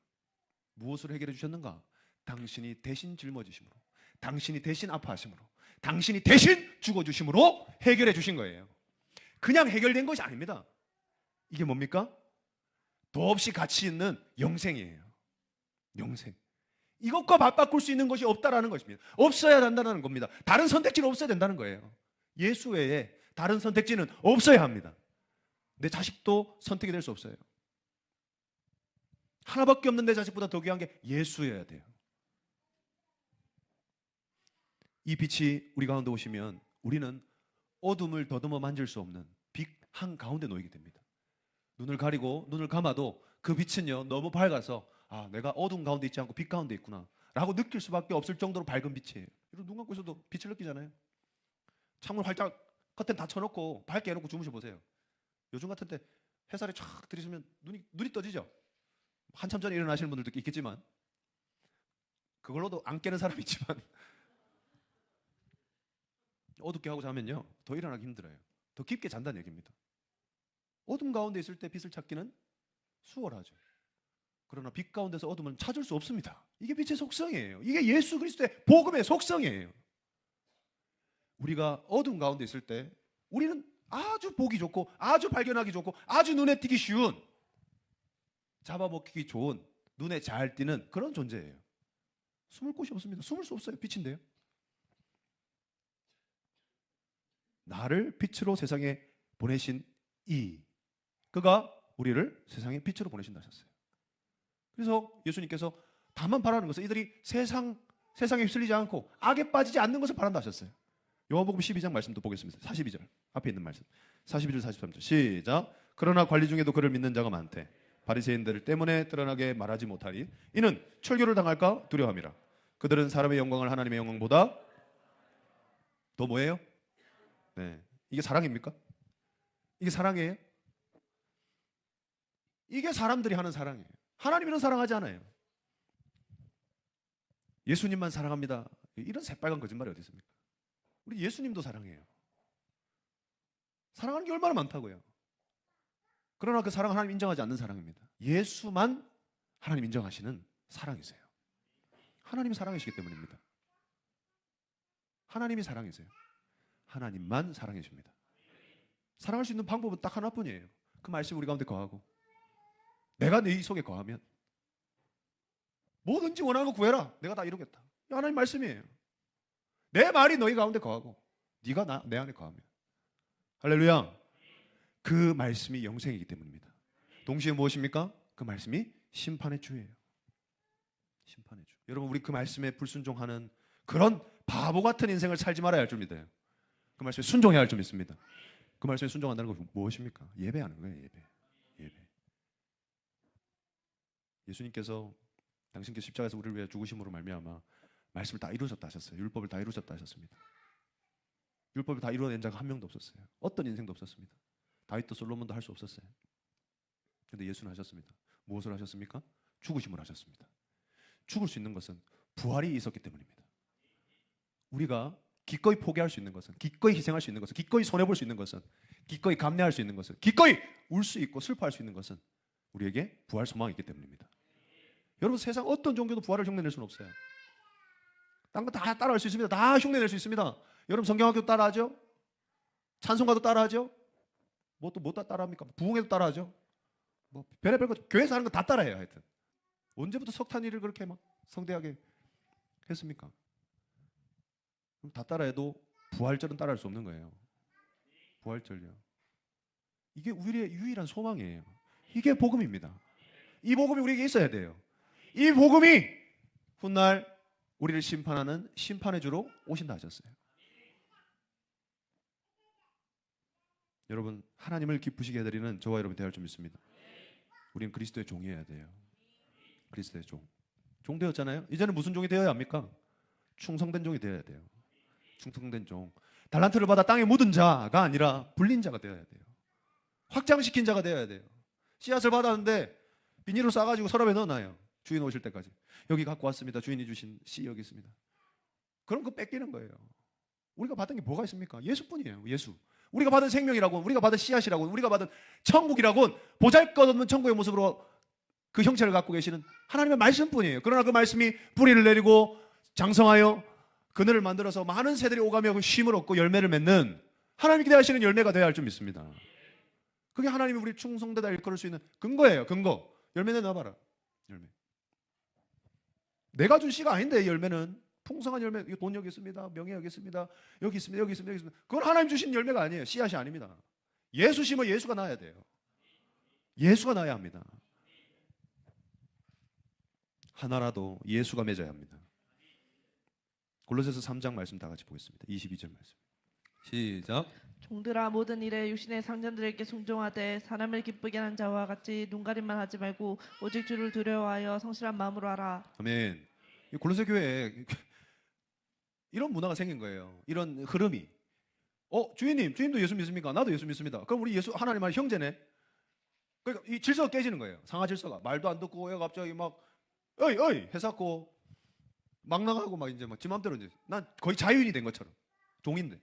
무엇으로 해결해 주셨는가? 당신이 대신 짊어지심으로, 당신이 대신 아파하심으로, 당신이 대신 죽어주심으로 해결해 주신 거예요. 그냥 해결된 것이 아닙니다. 이게 뭡니까? 더없이 가치 있는 영생이에요. 영생. 이것과 맞바꿀 수 있는 것이 없다라는 것입니다. 없어야 한다는 겁니다. 다른 선택지는 없어야 된다는 거예요. 예수 외에 다른 선택지는 없어야 합니다. 내 자식도 선택이 될 수 없어요. 하나밖에 없는 내 자식보다 더 귀한 게 예수여야 돼요. 이 빛이 우리 가운데 오시면 우리는 어둠을 더듬어 만질 수 없는 빛 한가운데 놓이게 됩니다. 눈을 가리고 눈을 감아도 그 빛은요 너무 밝아서 아, 내가 어둠 가운데 있지 않고 빛 가운데 있구나 라고 느낄 수밖에 없을 정도로 밝은 빛이에요. 이런 눈 감고 있어도 빛을 느끼잖아요. 창문 활짝 커튼 다 쳐놓고 밝게 해놓고 주무셔 보세요. 요즘 같은 때 햇살이 쫙 들이으면 눈이 떠지죠. 한참 전에 일어나시는 분들도 있겠지만 그걸로도 안 깨는 사람이 있지만 어둡게 하고 자면요 더 일어나기 힘들어요. 더 깊게 잔다는 얘기입니다. 어둠 가운데 있을 때 빛을 찾기는 수월하죠. 그러나 빛 가운데서 어둠은 찾을 수 없습니다. 이게 빛의 속성이에요. 이게 예수 그리스도의 복음의 속성이에요. 우리가 어둠 가운데 있을 때 우리는 아주 보기 좋고 아주 발견하기 좋고 아주 눈에 띄기 쉬운, 잡아먹기 좋은, 눈에 잘 띄는 그런 존재예요. 숨을 곳이 없습니다. 숨을 수 없어요. 빛인데요. 나를 빛으로 세상에 보내신 그가 우리를 세상에 빛으로 보내신다 하셨어요. 그래서 예수님께서 다만 바라는 것은 이들이 세상에 휩쓸리지 않고 악에 빠지지 않는 것을 바란다 하셨어요. 요한복음 12장 말씀도 보겠습니다. 42절 앞에 있는 말씀 42절 43절 시작. 그러나 관리 중에도 그를 믿는 자가 많대 바리새인들 때문에 드러나게 말하지 못하리. 이는 철교를 당할까 두려워함이라. 그들은 사람의 영광을 하나님의 영광보다 더 뭐예요? 네, 이게 사랑입니까? 이게 사랑이에요? 이게 사람들이 하는 사랑이에요. 하나님은 사랑하지 않아요. 예수님만 사랑합니다. 이런 새빨간 거짓말이 어디 있습니까? 우리 예수님도 사랑해요. 사랑하는 게 얼마나 많다고요. 그러나 그 사랑은 하나님 인정하지 않는 사랑입니다. 예수만 하나님 인정하시는 사랑이세요. 하나님이 사랑이시기 때문입니다. 하나님이 사랑이세요. 하나님만 사랑해 줍니다. 사랑할 수 있는 방법은 딱 하나뿐이에요. 그 말씀 우리 가운데 거하고, 내가 네 속에 거하면 뭐든지 원하는 거 구해라, 내가 다 이루겠다. 하나님 말씀이에요. 내 말이 너희 가운데 거하고 네가 내 안에 거하면, 할렐루야. 그 말씀이 영생이기 때문입니다. 동시에 무엇입니까? 그 말씀이 심판의 주예요. 심판의 주. 여러분, 우리 그 말씀에 불순종하는 그런 바보 같은 인생을 살지 말아야 할 줄 믿어요. 그 말씀에 순종해야 할 줄 믿습니다. 그 말씀에 순종한다는 것은 무엇입니까? 예배하는 거예요. 예배. 예수님께서 당신께 십자가에서 우리를 위해 죽으심으로 말미암아 말씀을 다 이루셨다 하셨어요. 율법을 다 이루셨다 하셨습니다. 율법을 다 이루어낸 자가 한 명도 없었어요. 어떤 인생도 없었습니다. 다윗도 솔로몬도 할 수 없었어요. 그런데 예수는 하셨습니다. 무엇을 하셨습니까? 죽으심을 하셨습니다. 죽을 수 있는 것은 부활이 있었기 때문입니다. 우리가 기꺼이 포기할 수 있는 것은, 기꺼이 희생할 수 있는 것은, 기꺼이 손해볼 수 있는 것은, 기꺼이 감내할 수 있는 것은, 기꺼이 울 수 있고 슬퍼할 수 있는 것은 우리에게 부활 소망이 있기 때문입니다. 여러분, 세상 어떤 종교도 부활을 흉내낼 수는 없어요. 딴 거 다 따라할 수 있습니다. 다 흉내낼 수 있습니다. 여러분, 성경학교 따라하죠? 찬송가도 따라하죠? 뭐 다 따라합니까? 부흥회도 따라하죠? 뭐 별의별 거, 교회에서 하는 거 다 따라해요. 하여튼 언제부터 석탄일을 그렇게 막 성대하게 했습니까? 그럼 다 따라해도 부활절은 따라할 수 없는 거예요. 부활절요. 이게 우리의 유일한 소망이에요. 이게 복음입니다. 이 복음이 우리에게 있어야 돼요. 이 복음이 훗날 우리를 심판하는 심판의 주로 오신다 하셨어요. 여러분, 하나님을 기쁘시게 해드리는 저와 여러분 되어야 할 줄 믿습니다. 우리는 그리스도의 종이어야 돼요. 그리스도의 종. 종 되었잖아요. 이제는 무슨 종이 되어야 합니까? 충성된 종이 되어야 돼요. 충성된 종. 달란트를 받아 땅에 묻은 자가 아니라 불린 자가 되어야 돼요. 확장시킨 자가 되어야 돼요. 씨앗을 받았는데 비닐로 싸가지고 서랍에 넣어놔요. 주인 오실 때까지. 여기 갖고 왔습니다. 주인이 주신 씨 여기 있습니다. 그럼 그거 뺏기는 거예요. 우리가 받은 게 뭐가 있습니까? 예수뿐이에요. 예수. 우리가 받은 생명이라고, 우리가 받은 씨앗이라고, 우리가 받은 천국이라고, 보잘것없는 천국의 모습으로 그 형체를 갖고 계시는 하나님의 말씀뿐이에요. 그러나 그 말씀이 뿌리를 내리고 장성하여 그늘을 만들어서 많은 새들이 오가며 그 쉼을 얻고 열매를 맺는, 하나님이 기대하시는 열매가 되어야 할 줄 믿습니다. 그게 하나님이 우리 충성되다 일컬을 수 있는 근거예요. 근거. 열매 내놔봐라. 열매. 내가 준 씨가 아닌데, 열매는 풍성한 열매. 돈 여기 있습니다. 명예 여기 있습니다. 여기 있습니다. 여기 있습니다. 여기 있습니다. 그건 하나님 주신 열매가 아니에요. 씨앗이 아닙니다. 예수 심어 예수가 나야 돼요. 예수가 나야 합니다. 하나라도 예수가 맺어야 합니다. 골로새서 3장 말씀 다 같이 보겠습니다. 22절 말씀. 시작. 종들아, 모든 일에 육신의 상전들에게 순종하되 사람을 기쁘게 하는 자와 같이 눈가림만 하지 말고 오직 주를 두려워하여 성실한 마음으로 하라. 아멘. 골로새 교회에 이런 문화가 생긴 거예요. 이런 흐름이. 주인님도 예수 믿습니까? 나도 예수 믿습니다. 그럼 우리 예수 하나님의 형제네. 그러니까 이 질서가 깨지는 거예요. 상하 질서가. 말도 안 듣고 얘가 갑자기 막 어이 해사고 막 나가고 막 이제 막 지 맘대로 이제, 난 거의 자유인이 된 것처럼 종인데.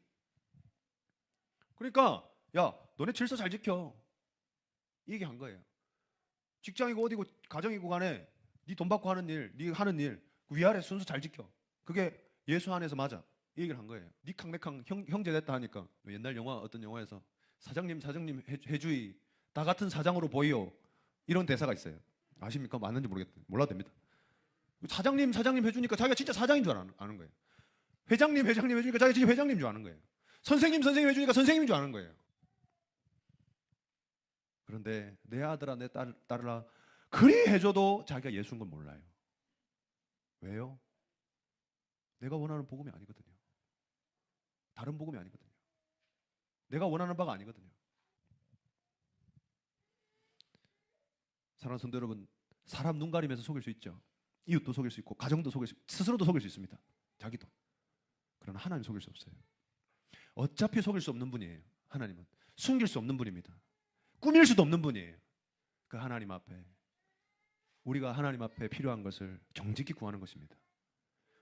그러니까 야, 너네 질서 잘 지켜. 이 얘기 한 거예요. 직장이고 어디고 가정이고 간에 네 돈 받고 하는 일, 네 하는 일, 그 위아래 순서 잘 지켜. 그게 예수 안에서 맞아. 이 얘기를 한 거예요. 니캉내캉 형제 됐다 하니까 옛날 영화, 어떤 영화에서 사장님 해주이 다 같은 사장으로 보이요, 이런 대사가 있어요. 아십니까? 맞는지 모르겠다. 몰라도 됩니다. 사장님 해주니까 자기가 진짜 사장인 줄 아는 거예요. 회장님 해주니까 자기가 진짜 회장님 줄 아는 거예요. 선생님 해주니까 선생님인 줄 아는 거예요. 그런데 내 아들아, 내 딸아, 그리 해줘도 자기가 예수인 건 몰라요. 왜요? 내가 원하는 복음이 아니거든요. 다른 복음이 아니거든요. 내가 원하는 바가 아니거든요. 사랑하는 성도 여러분, 사람 눈 가리면서 속일 수 있죠. 이웃도 속일 수 있고, 가정도 속일 수 있고, 스스로도 속일 수 있습니다. 자기도. 그러나 하나님 속일 수 없어요. 어차피 속일 수 없는 분이에요. 하나님은 숨길 수 없는 분입니다. 꾸밀 수도 없는 분이에요. 그 하나님 앞에, 우리가 하나님 앞에 필요한 것을 정직히 구하는 것입니다.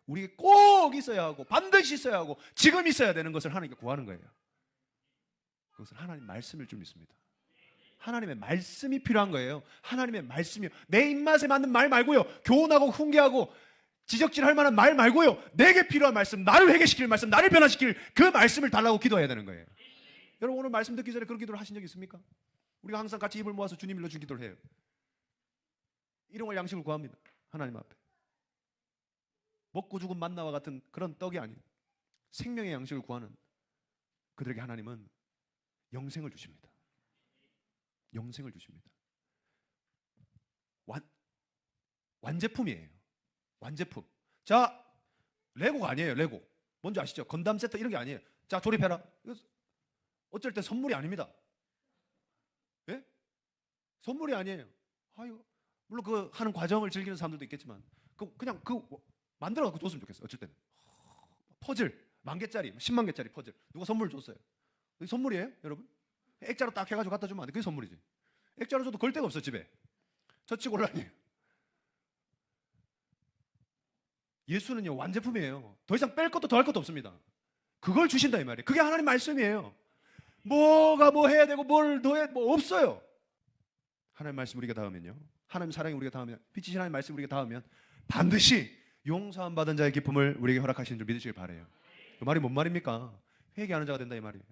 우리에게 꼭 있어야 하고 반드시 있어야 하고 지금 있어야 되는 것을 하나님께 구하는 거예요. 그것은 하나님 말씀일 줄 믿습니다. 하나님의 말씀이 필요한 거예요. 하나님의 말씀이요. 내 입맛에 맞는 말 말고요. 교훈하고 훈계하고 지적질할 만한 말 말고요. 내게 필요한 말씀, 나를 회개시킬 말씀, 나를 변화시킬 그 말씀을 달라고 기도해야 되는 거예요. 여러분 오늘 말씀 듣기 전에 그런 기도를 하신 적 있습니까? 우리가 항상 같이 입을 모아서 주님 일러준 기도를 해요. 일용할 양식을 구합니다. 하나님 앞에. 먹고 죽은 만나와 같은 그런 떡이 아닌 생명의 양식을 구하는 그들에게 하나님은 영생을 주십니다. 영생을 주십니다. 완제품이에요. 완제품. 자, 레고가 아니에요. 레고. 뭔지 아시죠? 건담 세트 이런 게 아니에요. 자, 조립해라. 어쩔 때 선물이 아닙니다. 예? 선물이 아니에요. 아유, 물론 그 하는 과정을 즐기는 사람들도 있겠지만 그냥 만들어 갖고 줬으면 좋겠어요. 어쩔 때는. 퍼즐 10,000개짜리, 10만 개짜리 퍼즐. 누가 선물 줬어요. 이게 선물이에요, 여러분? 액자로 딱 해가지고 갖다 주면 안 돼. 그게 선물이지. 액자로 줘도 걸 데가 없어 집에. 저치곤란이에요. 예수는요 완제품이에요. 더 이상 뺄 것도 더할 것도 없습니다. 그걸 주신다 이 말이에요. 그게 하나님 말씀이에요. 뭐가 뭐 해야 되고 뭘 더해 뭐 없어요. 하나님 말씀 우리가 닿으면요, 하나님 사랑이 우리가 닿으면, 빛이신 하나님 말씀 우리가 닿으면 반드시 용서함 받은 자의 기쁨을 우리에게 허락하시는 줄 믿으시길 바라요. 그 말이 뭔 말입니까? 회개하는 자가 된다 이 말이에요.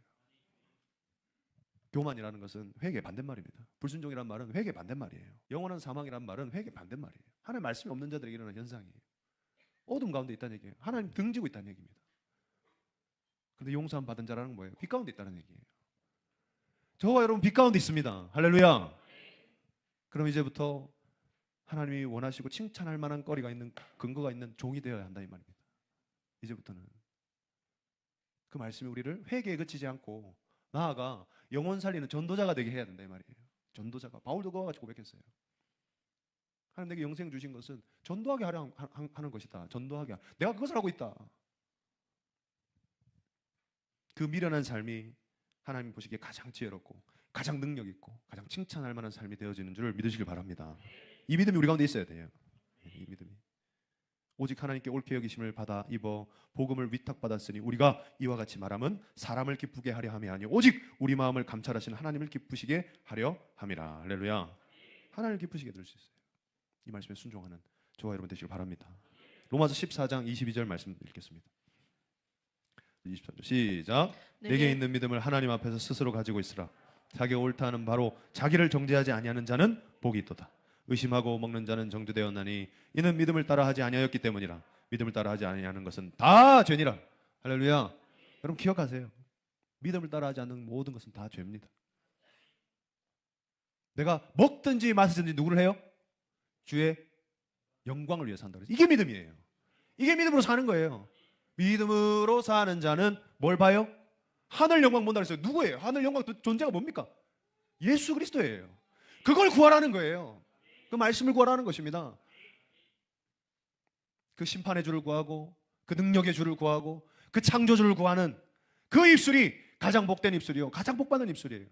교만이라는 것은 회개의 반대말입니다. 불순종이라는 말은 회개의 반대말이에요. 영원한 사망이라는 말은 회개의 반대말이에요. 하나님 말씀이 없는 자들에게 일어나는 현상이에요. 어둠 가운데 있다는 얘기예요. 하나님 등지고 있다는 얘기입니다. 그런데 용서함 받은 자라는 건 뭐예요? 빛 가운데 있다는 얘기예요. 저와 여러분 빛 가운데 있습니다. 할렐루야. 그럼 이제부터 하나님이 원하시고 칭찬할 만한 거리가 있는, 근거가 있는 종이 되어야 한다 이 말입니다. 이제부터는 그 말씀이 우리를 회개에 그치지 않고 나아가 영혼 살리는 전도자가 되게 해야 된다 이 말이에요. 전도자가. 바울도 그와 같이 고백했어요. 하나님 내게 영생 주신 것은 전도하게 하는 것이다. 전도하게. 내가 그것을 하고 있다. 그 미련한 삶이 하나님 보시기에 가장 지혜롭고 가장 능력 있고 가장 칭찬할 만한 삶이 되어지는 줄 믿으시길 바랍니다. 이 믿음이 우리 가운데 있어야 돼요. 이 믿음이. 오직 하나님께 옳게 여기심을 받아 입어 복음을 위탁받았으니 우리가 이와 같이 말하면 사람을 기쁘게 하려 함이 아니요 오직 우리 마음을 감찰하시는 하나님을 기쁘시게 하려 함이라. 할렐루야. 하나님을 기쁘시게 될 수 있어요. 이 말씀에 순종하는 저와 여러분 되시길 바랍니다. 로마서 14장 22절 말씀 읽겠습니다. 23절 시작. 내게 있는 믿음을 하나님 앞에서 스스로 가지고 있으라. 자기가 옳다 하는 바로 자기를 정죄하지 아니하는 자는 복이 있도다. 의심하고 먹는 자는 정죄되었나니 이는 믿음을 따라 하지 아니하였기 때문이라. 믿음을 따라 하지 아니하는 것은 다 죄니라. 할렐루야. 여러분 기억하세요. 믿음을 따라 하지 않는 모든 것은 다 죄입니다. 내가 먹든지 마시든지 누구를 해요? 주의 영광을 위해서 한다. 이게 믿음이에요. 이게 믿음으로 사는 거예요. 믿음으로 사는 자는 뭘 봐요? 하늘 영광 본다 그랬어요. 누구예요? 하늘 영광 존재가 뭡니까? 예수 그리스도예요. 그걸 구하라는 거예요. 그 말씀을 구하라는 것입니다. 그 심판의 주를 구하고 그 능력의 주를 구하고 그 창조주를 구하는 그 입술이 가장 복된 입술이요, 가장 복받는 입술이에요.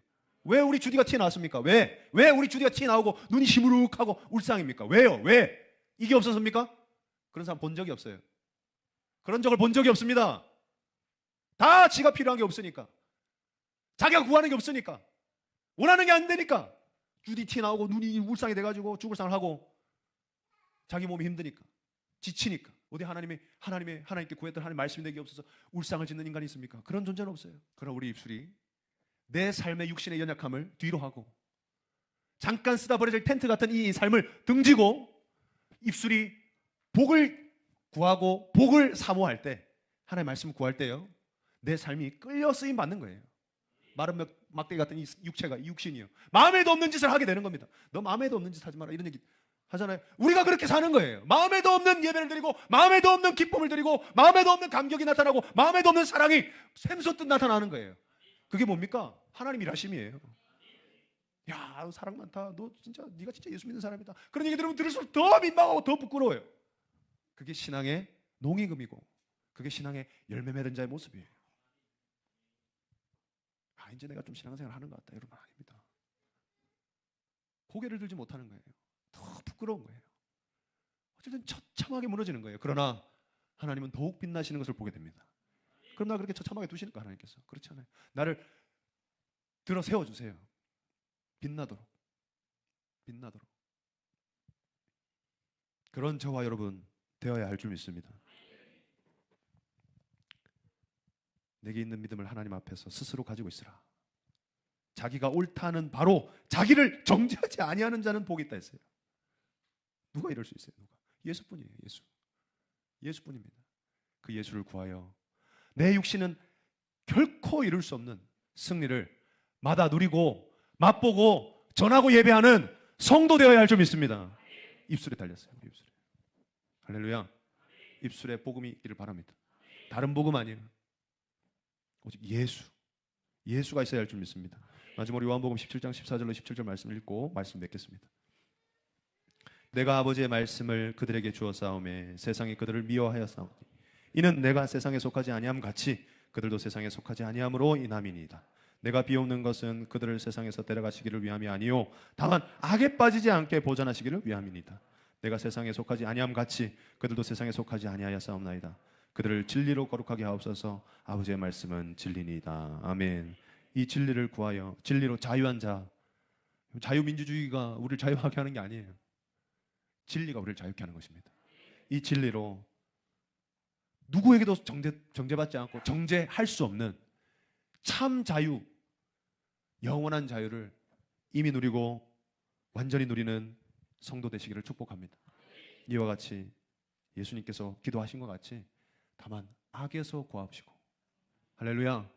왜 우리 주디가 튀어나왔습니까? 왜 우리 주디가 튀어나오고 눈이 시무룩하고 울상입니까? 왜요? 왜? 이게 없었습니까? 그런 사람 본 적이 없어요. 그런 적을 본 적이 없습니다. 다 지가 필요한 게 없으니까, 자기가 구하는 게 없으니까, 원하는 게 안 되니까 주디 튀어나오고 눈이 울상이 돼가지고 죽을 상을 하고 자기 몸이 힘드니까, 지치니까. 어디 하나님께 구했던 하나님 말씀이 내게 없어서 울상을 짓는 인간이 있습니까? 그런 존재는 없어요. 그러나 우리 입술이 내 삶의 육신의 연약함을 뒤로 하고 잠깐 쓰다 버려질 텐트 같은 이 삶을 등지고 입술이 복을 구하고 복을 사모할 때, 하나님의 말씀을 구할 때요, 내 삶이 끌려 쓰임 받는 거예요. 마른 막대기 같은 이 육체가, 이 육신이요, 마음에도 없는 짓을 하게 되는 겁니다. 너 마음에도 없는 짓 하지 마라 이런 얘기 하잖아요. 우리가 그렇게 사는 거예요. 마음에도 없는 예배를 드리고 마음에도 없는 기쁨을 드리고 마음에도 없는 감격이 나타나고 마음에도 없는 사랑이 샘솟듯 나타나는 거예요. 그게 뭡니까? 하나님 일하심이에요. 야, 사랑 많다. 네가 진짜 예수 믿는 사람이다. 그런 얘기 들으면 들을수록 더 민망하고 더 부끄러워요. 그게 신앙의 농익음이고 그게 신앙의 열매 맺은 자의 모습이에요. 이제 내가 좀 신앙생활 하는 것 같다. 여러분 아닙니다. 고개를 들지 못하는 거예요. 더 부끄러운 거예요. 어쨌든 처참하게 무너지는 거예요. 그러나 하나님은 더욱 빛나시는 것을 보게 됩니다. 그럼 나 그렇게 처참하게 두시니까 하나님께서 그렇지 않아요. 나를 들어 세워주세요. 빛나도록 빛나도록 그런 저와 여러분 되어야 할 줄 믿습니다. 내게 있는 믿음을 하나님 앞에서 스스로 가지고 있으라. 자기가 옳다는 바로 자기를 정죄하지 아니하는 자는 복이 있다 했어요. 누가 이럴 수 있어요? 누가? 예수뿐이에요. 예수. 예수뿐입니다. 그 예수를 구하여 내 육신은 결코 이룰 수 없는 승리를 마다 누리고 맛보고 전하고 예배하는 성도 되어야 할 줄 믿습니다. 입술에 달렸어요. 입술에. 할렐루야. 입술에 복음이 있기를 바랍니다. 다른 복음 아니에요. 오직 예수가 있어야 할 줄 믿습니다. 마지막으로 요한복음 17장 14절로 17절 말씀 읽고 말씀 맺겠습니다. 내가 아버지의 말씀을 그들에게 주어 싸움에 세상이 그들을 미워하여 싸우니 이는 내가 세상에 속하지 아니함 같이 그들도 세상에 속하지 아니함으로 인함이니이다. 내가 비옵는 것은 그들을 세상에서 데려가시기를 위함이 아니요 다만 악에 빠지지 않게 보전하시기를 위함이니이다. 내가 세상에 속하지 아니함 같이 그들도 세상에 속하지 아니하여 싸움나이다. 그들을 진리로 거룩하게 하옵소서. 아버지의 말씀은 진리니이다. 아멘. 이 진리를 구하여 진리로 자유한 자, 자유민주주의가 우리를 자유하게 하는 게 아니에요. 진리가 우리를 자유케 하는 것입니다. 이 진리로 누구에게도 정죄받지 않고 정죄할 수 없는 참 자유, 영원한 자유를 이미 누리고 완전히 누리는 성도 되시기를 축복합니다. 이와 같이 예수님께서 기도하신 것 같이 다만 악에서 구하시고 할렐루야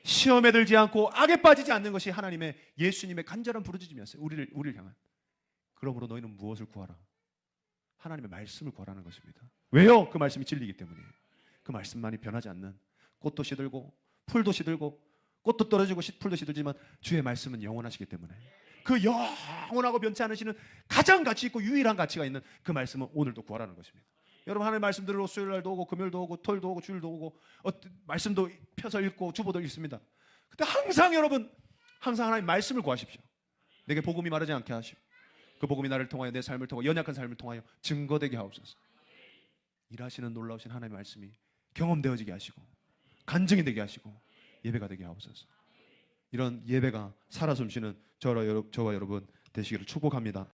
시험에 들지 않고 악에 빠지지 않는 것이 하나님의 예수님의 간절한 부르짖음이었어요. 우리를 향한. 그러므로 너희는 무엇을 구하라? 하나님의 말씀을 구하라는 것입니다. 왜요? 그 말씀이 진리이기 때문이에요. 그 말씀만이 변하지 않는 꽃도 시들고 풀도 시들고 꽃도 떨어지고 풀도 시들지만 주의 말씀은 영원하시기 때문에 그 영원하고 변치 않으시는 가장 가치 있고 유일한 가치가 있는 그 말씀은 오늘도 구하라는 것입니다. 여러분 하나님의 말씀들로 수요일날도 오고 금요일도 오고 토요일도 오고 주일도 오고 말씀도 펴서 읽고 주보도 읽습니다. 근데 항상 여러분 항상 하나님 말씀을 구하십시오. 내게 복음이 마르지 않게 하시고 그 복음이 나를 통하여 내 삶을 통하여 연약한 삶을 통하여 증거되게 하옵소서. 일하시는 놀라우신 하나님의 말씀이 경험되어지게 하시고 간증이 되게 하시고 예배가 되게 하옵소서. 이런 예배가 살아 숨쉬는 저와 여러분 되시기를 축복합니다.